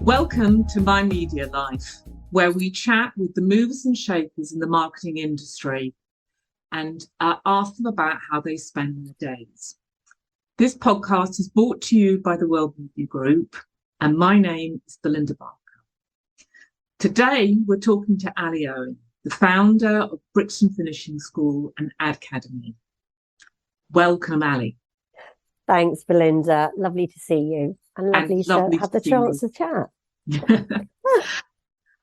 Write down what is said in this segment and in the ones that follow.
Welcome to My Media Life, where we chat with the movers and shakers in the marketing industry and ask them about how they spend their days. This podcast is brought to you by the World Media Group, and my name is Belinda Barker. Today, we're talking to Ally Owen, the founder of Brixton Finishing School and ADcademy. Welcome, Ally. Thanks, Belinda. Lovely to see you, and lovely to have the chance to chat.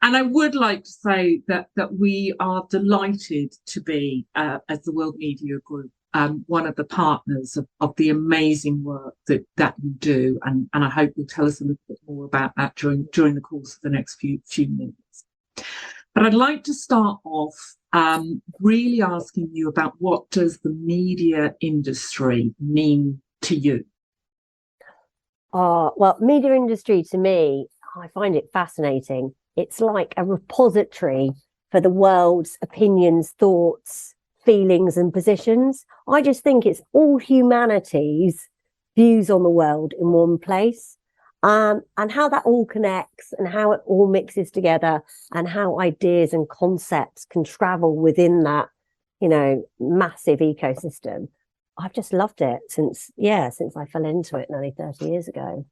And I would like to say that we are delighted to be, as the World Media Group, one of the partners of the amazing work that you do. And I hope you'll tell us a little bit more about that during the course of the next few minutes. But I'd like to start off really asking you about what does the media industry mean to you? Well, media industry to me, I find it fascinating. It's like a repository for the world's opinions, thoughts, feelings and positions. I just think it's all humanity's views on the world in one place, and how that all connects and how it all mixes together and how ideas and concepts can travel within that, massive ecosystem. I've just loved it since I fell into it nearly 30 years ago.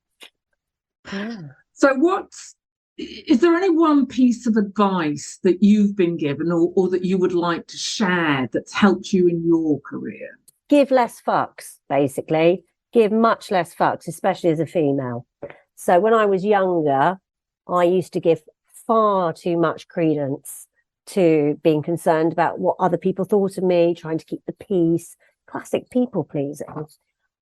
Yeah. So is there any one piece of advice that you've been given or that you would like to share that's helped you in your career? Give less fucks, basically. Give much less fucks, especially as a female. So when I was younger, I used to give far too much credence to being concerned about what other people thought of me, trying to keep the peace. Classic people pleasing.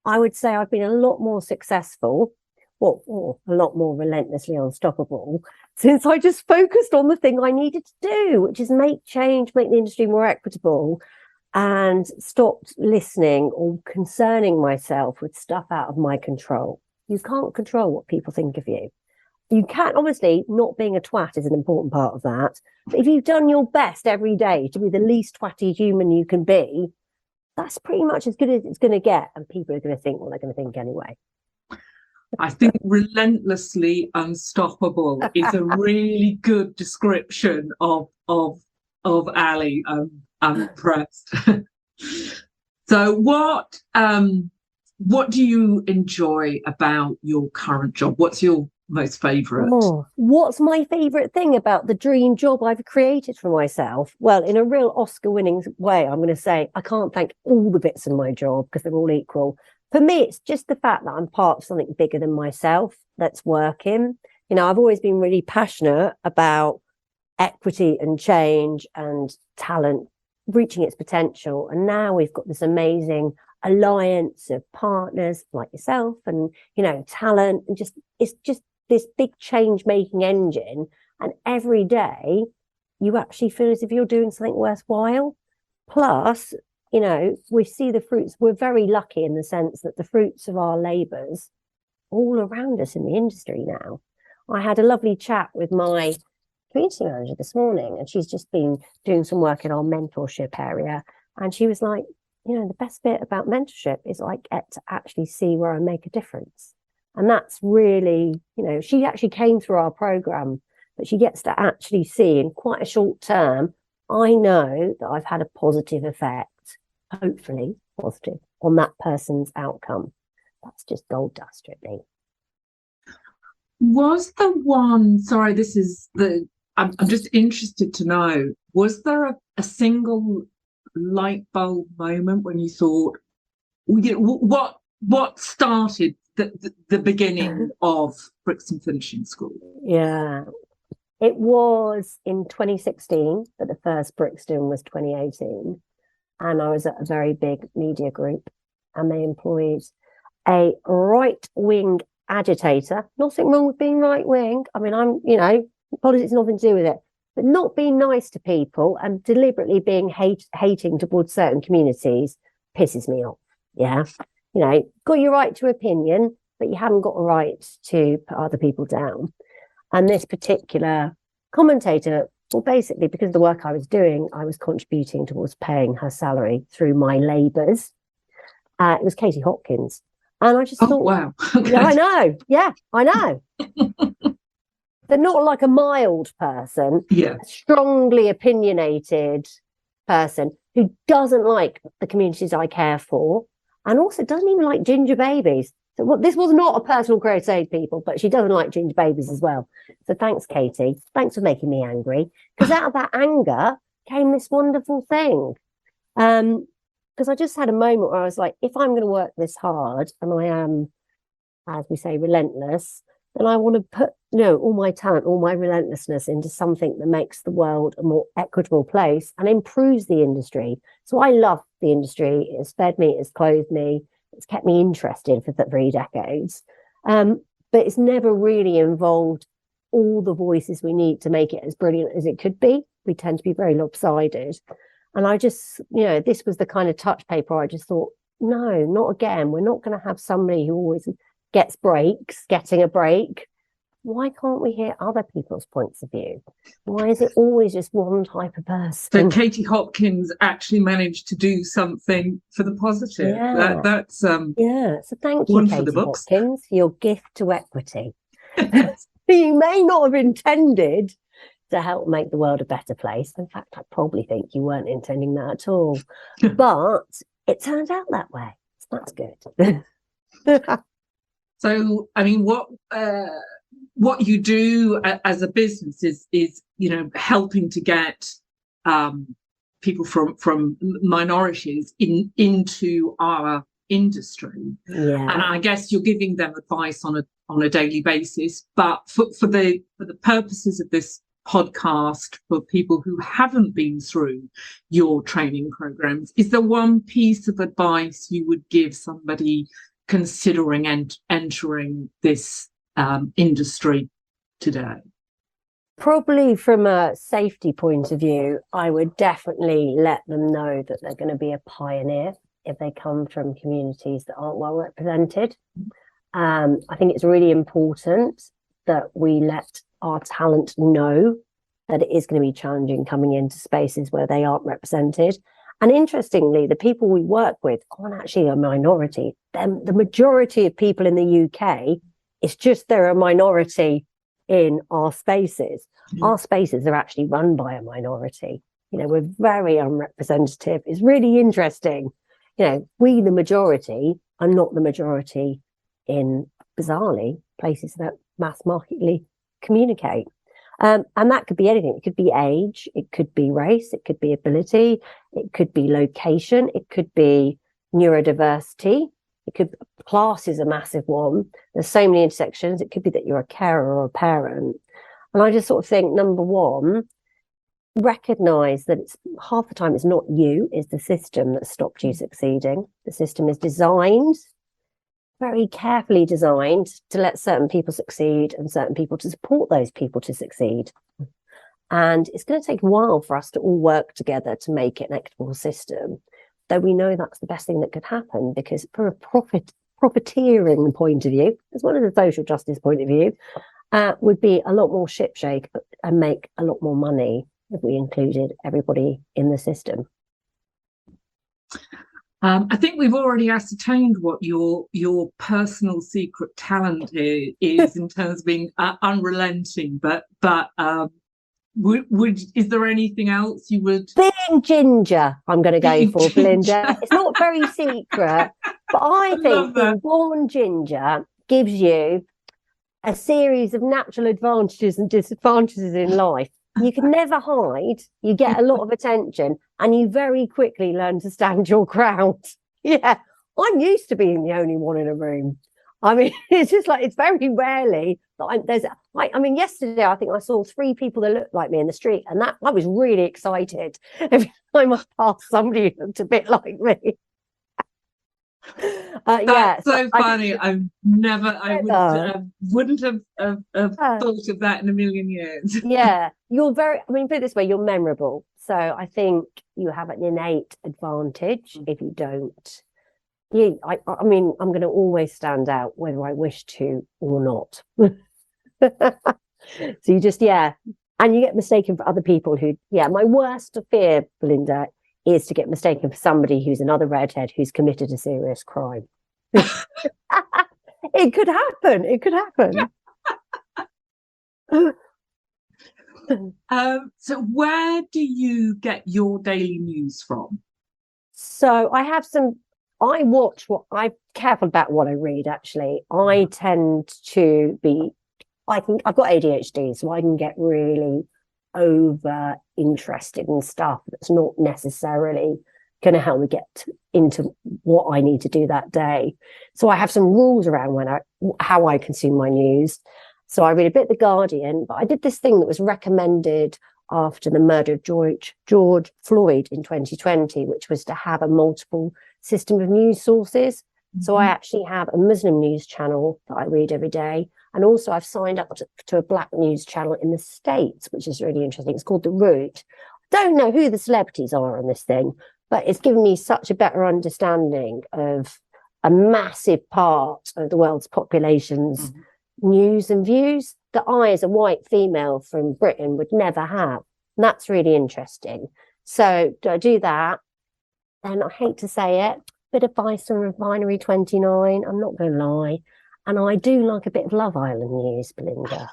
I would say I've been a lot more successful, or a lot more relentlessly unstoppable, since I just focused on the thing I needed to do, which is make change, make the industry more equitable, and stopped listening or concerning myself with stuff out of my control. You can't control what people think of you. You can, obviously, not being a twat is an important part of that. But if you've done your best every day to be the least twatty human you can be, that's pretty much as good as it's going to get. And people are going to think what they're going to think anyway. I think relentlessly unstoppable is a really good description of Ally. I'm impressed. So what do you enjoy about your current job? What's your most favourite? What's my favourite thing about the dream job I've created for myself? Well, in a real Oscar-winning way, I'm going to say I can't thank all the bits of my job because they're all equal. For me, it's just the fact that I'm part of something bigger than myself that's working. I've always been really passionate about equity and change and talent reaching its potential. And now we've got this amazing alliance of partners like yourself and, talent, and it's just this big change making engine. And every day you actually feel as if you're doing something worthwhile. Plus, we see the fruits. We're very lucky in the sense that the fruits of our labours all around us in the industry now. I had a lovely chat with my community manager this morning, and she's just been doing some work in our mentorship area. And she was like, the best bit about mentorship is I get to actually see where I make a difference. And that's really, she actually came through our programme, but she gets to actually see in quite a short term, I know that I've had a positive effect, hopefully positive, on that person's outcome. That's just gold dust, really. Was the one, sorry, this is I'm just interested to know, was there a single light bulb moment when you thought, what started the beginning of Brixton Finishing School? Yeah, it was in 2016, but the first Brixton was 2018. And I was at a very big media group, and they employed a right-wing agitator. Nothing wrong with being right-wing. I mean, politics nothing to do with it. But not being nice to people and deliberately being hating towards certain communities pisses me off. Yeah. Got your right to opinion, but you haven't got a right to put other people down. And this particular commentator, well, basically, because of the work I was doing, I was contributing towards paying her salary through my labours. It was Katie Hopkins. And I just thought, wow. Okay. Yeah, I know. Yeah, I know. They're not like a mild person, Yeah. a strongly opinionated person who doesn't like the communities I care for, and also doesn't even like ginger babies. So this was not a personal crusade, people, but she doesn't like ginger babies as well. So thanks, Katie. Thanks for making me angry, because out of that anger came this wonderful thing. Because I just had a moment where I was like, if I'm going to work this hard, and I am, as we say, relentless, then I want to put, all my talent, all my relentlessness into something that makes the world a more equitable place and improves the industry. So I love the industry. It's fed me, it's clothed me, it's kept me interested for 3 decades. But it's never really involved all the voices we need to make it as brilliant as it could be. We tend to be very lopsided. And I just, this was the kind of touch paper I just thought, no, not again. We're not going to have somebody who always getting a break. Why can't we hear other people's points of view? Why is it always just one type of person? So Katie Hopkins actually managed to do something for the positive. Yeah. That's So thank you, one for Katie the books. Hopkins, for your gift to equity. You may not have intended to help make the world a better place. In fact, I probably think you weren't intending that at all. But it turned out that way. So that's good. So, I mean, what you do as a business is helping to get people from minorities into our industry. Yeah. And I guess you're giving them advice on a daily basis. But for the purposes of this podcast, for people who haven't been through your training programs, is there one piece of advice you would give somebody considering entering this industry today? Probably from a safety point of view, I would definitely let them know that they're going to be a pioneer if they come from communities that aren't well represented. I think it's really important that we let our talent know that it is going to be challenging coming into spaces where they aren't represented. And interestingly, the people we work with aren't actually a minority. The majority of people in the UK, it's just they're a minority in our spaces. Our spaces are actually run by a minority. We're very unrepresentative. It's really interesting. We, the majority, are not the majority in, bizarrely, places that mass marketly communicate. And that could be anything. It could be age, it could be race, it could be ability, it could be location, it could be neurodiversity, class is a massive one. There's so many intersections. It could be that you're a carer or a parent. And I just sort of think, number one, recognize that it's half the time it's not you, it's the system that stopped you succeeding. The system is designed, very carefully designed, to let certain people succeed and certain people to support those people to succeed. And it's going to take a while for us to all work together to make it an equitable system, though we know that's the best thing that could happen, because from a profiteering point of view, as well as a social justice point of view, would be a lot more shipshake and make a lot more money if we included everybody in the system. I think we've already ascertained what your personal secret talent is in terms of being unrelenting. But is there anything else you would? Being ginger, I'm going to go for, ginger. Belinda. It's not very secret, but I think being born ginger gives you a series of natural advantages and disadvantages in life. You can never hide, you get a lot of attention, and you very quickly learn to stand your ground. Yeah, I'm used to being the only one in a room. I mean, it's just like, it's very rarely that I mean, yesterday, I think I saw 3 people that looked like me in the street, and I was really excited every time I passed somebody who looked a bit like me. That's so funny. I wouldn't have thought of that in a million years. Yeah, put it this way, you're memorable. So I think you have an innate advantage if you don't. I mean, I'm going to always stand out whether I wish to or not. So you just, and you get mistaken for other people who, my worst fear, Belinda, is to get mistaken for somebody who's another redhead who's committed a serious crime. It could happen. So where do you get your daily news from? So I watch I'm careful about what I read, actually. I tend to I think I've got ADHD, so I can get really over interested in stuff that's not necessarily going to help me get into what I need to do that day. So I have some rules around how I consume my news. So I read a bit of The Guardian, but I did this thing that was recommended after the murder of George Floyd in 2020, which was to have a multiple system of news sources. So I actually have a Muslim news channel that I read every day. And also I've signed up to a Black news channel in the States, which is really interesting. It's called The Root. I don't know who the celebrities are on this thing, but it's given me such a better understanding of a massive part of the world's population's news and views that I, as a white female from Britain, would never have. And that's really interesting. So do I do that? And I hate to say it, bit of Vice and Refinery 29, I'm not going to lie. And I do like a bit of Love Island news, Belinda,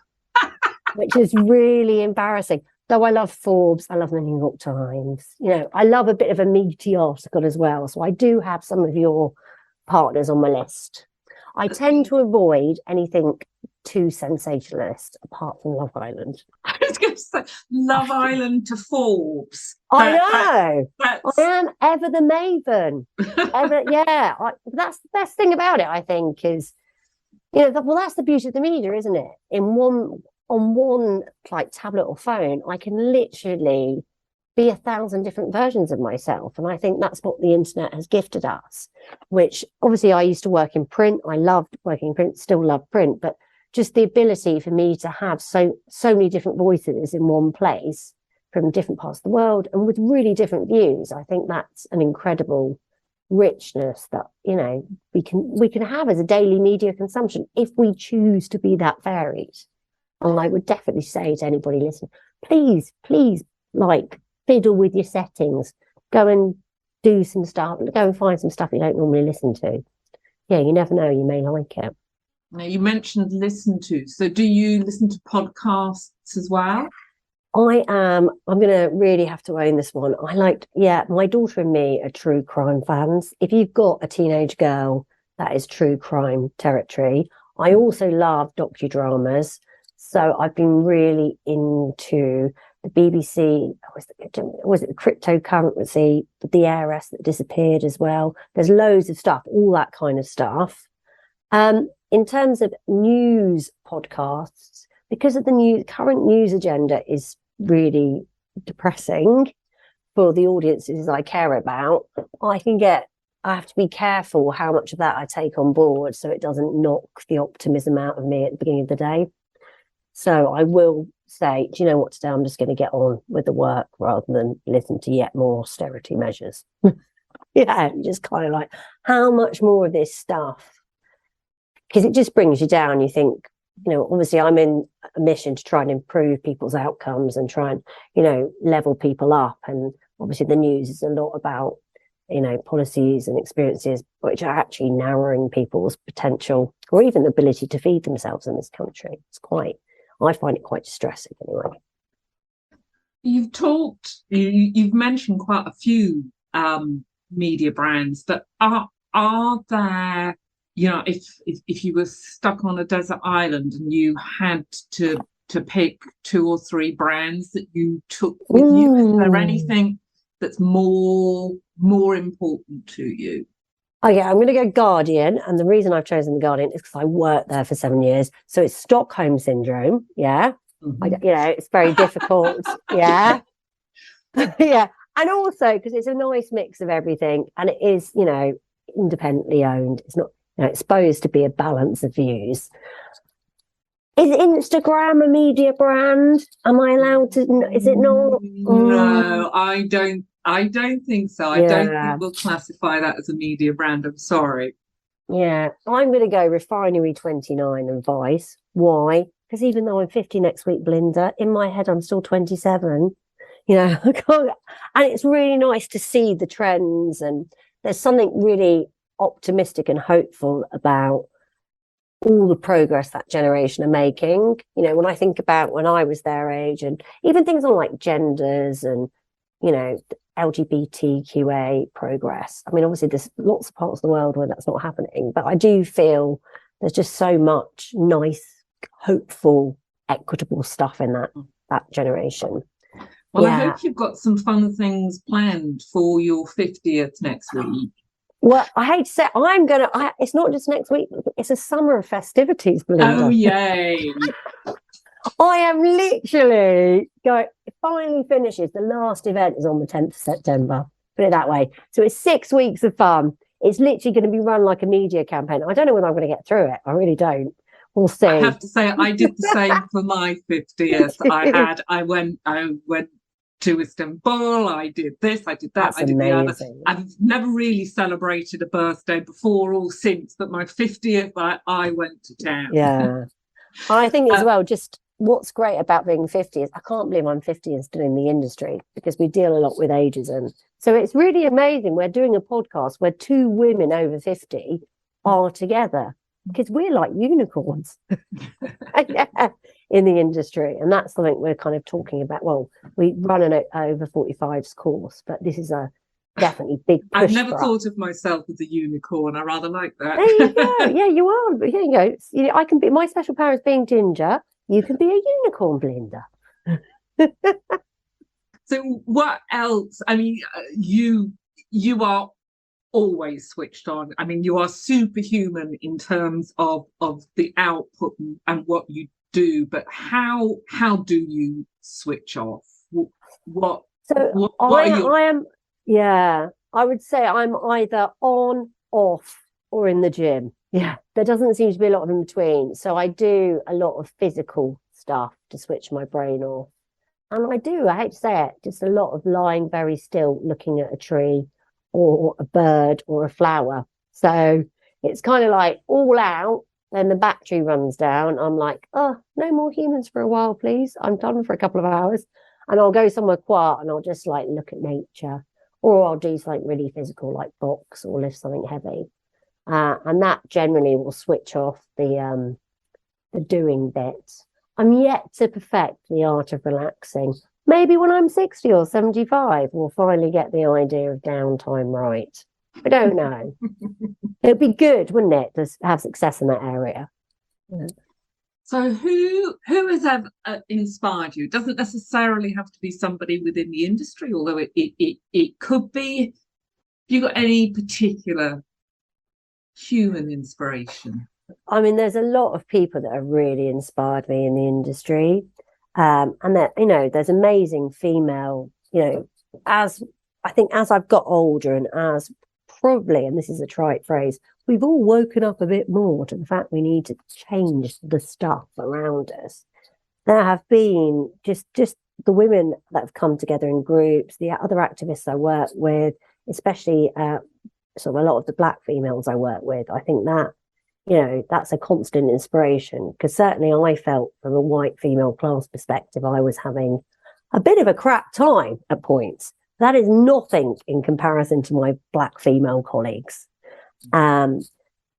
which is really embarrassing. Though I love Forbes, I love the New York Times. You know, I love a bit of a meaty article as well. So I do have some of your partners on my list. I tend to avoid anything too sensationalist, apart from Love Island. I was going to say Love Island to Forbes. I know. I am ever the maven. Yeah. That's the best thing about it, I think, is, you know, well, that's the beauty of the media, isn't it? On one like tablet or phone, I can literally be 1,000 different versions of myself. And I think that's what the internet has gifted us, which obviously I used to work in print. I loved working in print, still love print, but just the ability for me to have so many different voices in one place from different parts of the world and with really different views. I think that's an incredible richness that, you know, we can have as a daily media consumption if we choose to be that varied. And I would definitely say to anybody listening, please, like, fiddle with your settings, go and do some stuff, go and find some stuff you don't normally listen to. Yeah, you never know, you may like it. Now, you mentioned listen to, so do you listen to podcasts as well? I'm going to really have to own this one. My daughter and me are true crime fans. If you've got a teenage girl, that is true crime territory. I also love docudramas. So I've been really into the BBC, was it the cryptocurrency, the heiress that disappeared as well. There's loads of stuff, all that kind of stuff. In terms of news podcasts, because of the current news agenda is really depressing for the audiences I care about, I have to be careful how much of that I take on board so it doesn't knock the optimism out of me at the beginning of the day. So I will say, do you know what, today I'm just going to get on with the work rather than listen to yet more austerity measures. Yeah, just kind of like, how much more of this stuff? Because it just brings you down. You think, you know, obviously I'm in a mission to try and improve people's outcomes and try and, you know, level people up. And obviously the news is a lot about, you know, policies and experiences which are actually narrowing people's potential or even the ability to feed themselves in this country. I find it quite distressing anyway. You've mentioned quite a few media brands, but are there, you know, if you were stuck on a desert island and you had to pick 2 or 3 brands that you took with you, is there anything that's more important to you? Oh yeah, I'm going to go Guardian, and the reason I've chosen the Guardian is because I worked there for 7 years. So it's Stockholm syndrome, yeah. It's very difficult, yeah, yeah, and also because it's a nice mix of everything, and it is, you know, independently owned. It's not, you know, it's supposed to be a balance of views. Is Instagram a media brand? Am I allowed to? Is it not? No, I don't think so. I don't think we'll classify that as a media brand. I'm sorry. Yeah, I'm going to go Refinery 29 and Vice. Why? Because even though I'm 50 next week, Belinda, in my head I'm still 27. You know, I can't, and it's really nice to see the trends, and there's something really optimistic and hopeful about all the progress that generation are making. You know, when I think about when I was their age, and even things on like genders and, you know, LGBTQA progress. I mean, obviously there's lots of parts of the world where that's not happening, but I do feel there's just so much nice, hopeful, equitable stuff in that generation. Well, I hope you've got some fun things planned for your 50th next week. Well, I hate to say it's not just next week, it's a summer of festivities, Belinda. Oh, yay. I am literally going, it finally finishes. The last event is on the 10th of September, put it that way. So it's 6 weeks of fun. It's literally going to be run like a media campaign. I don't know whether I'm going to get through it. I really don't. We'll see. I have to say, I did the same for my 50th. I went to Istanbul, I did this, I did that, I did the other. I've never really celebrated a birthday before or since, but my 50th, I went to town. Yeah. I think as well, just what's great about being 50 is I can't believe I'm 50 and still in the industry, because we deal a lot with ageism. So it's really amazing. We're doing a podcast where 2 women over 50 are together, because we're like unicorns in the industry. And that's something we're kind of talking about. Well, we run an over 45s course, but this is a definitely big push. I've never thought of myself as a unicorn. I rather like that. There you go. Yeah, you are. Here you go. You know, I can be, my special power is being ginger. You can be a unicorn, Belinda. So what else? I mean, you are always switched on. I mean, you are superhuman in terms of the output and what you do, but how do you switch off? I would say I'm either on, off, or in the gym. Yeah, there doesn't seem to be a lot of in between. So I do a lot of physical stuff to switch my brain off. And I hate to say it, just a lot of lying very still, looking at a tree or a bird or a flower. So it's kind of like all out. Then the battery runs down. I'm like, oh, no more humans for a while, please. I'm done for a couple of hours. And I'll go somewhere quiet and I'll just like look at nature, or I'll do something really physical like box or lift something heavy. And that generally will switch off the doing bit. I'm yet to perfect the art of relaxing. Maybe when I'm 60 or 75, we'll finally get the idea of downtime right. I don't know. It'd be good, wouldn't it, to have success in that area? Yeah. So who has ever inspired you? It doesn't necessarily have to be somebody within the industry, although it could be. Have you got any particular human inspiration? I mean, there's a lot of people that have really inspired me in the industry. And that, you know, there's amazing female, you know, as I've got older and as probably, and this is a trite phrase, we've all woken up a bit more to the fact we need to change the stuff around us. There have been just the women that have come together in groups, the other activists I work with, especially sort of a lot of the Black females I work with. I think that, you know, that's a constant inspiration, because certainly I felt from a white female class perspective, I was having a bit of a crap time at points. That is nothing in comparison to my Black female colleagues. And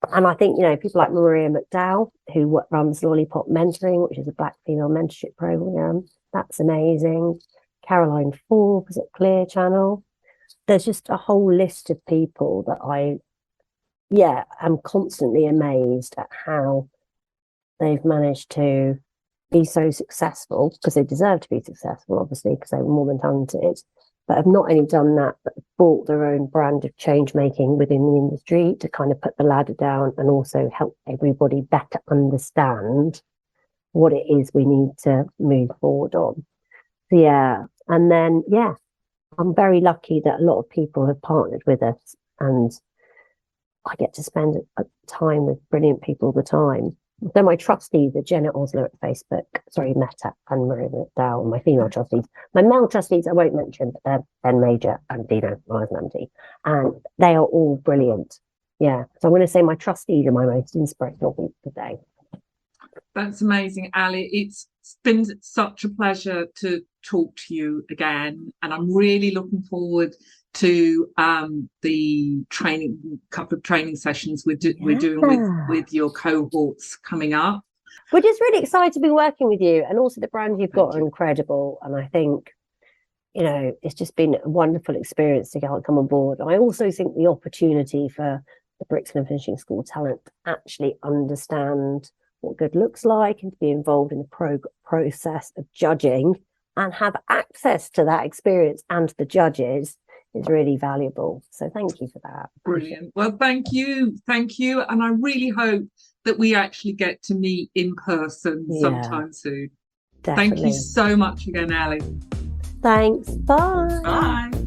I think, you know, people like Maria McDowell, who runs Lollipop Mentoring, which is a Black female mentorship program. That's amazing. Caroline Forbes at Clear Channel. There's just a whole list of people that I'm constantly amazed at how they've managed to be so successful, because they deserve to be successful, obviously, because they were more than talented, but have not only done that, but brought their own brand of change making within the industry to kind of put the ladder down and also help everybody better understand what it is we need to move forward on. So, yeah. And then, yeah, I'm very lucky that a lot of people have partnered with us, and I get to spend time with brilliant people all the time. They're my trustees are Jenna Osler at Facebook, Meta, and Maria McDowell, my female trustees. My male trustees I won't mention, but they're Ben Major and Dino Risnamdi, and they are all brilliant. Yeah, so I'm going to say my trustees are my most inspirational people today. That's amazing, Ally. It's been such a pleasure to talk to you again, and I'm really looking forward to the couple of training sessions we're doing with your cohorts coming up. We're just really excited to be working with you, and also the brands you've got are incredible. And I think, you know, it's just been a wonderful experience to come on board. And I also think the opportunity for the Brixton Finishing School talent to actually understand what good looks like and to be involved in the process of judging and have access to that experience and the judges is really valuable. So thank you for that. Brilliant. Well, thank you. And I really hope that we actually get to meet in person sometime soon. Definitely. Thank you so much again, Ally. Thanks. Bye. Bye.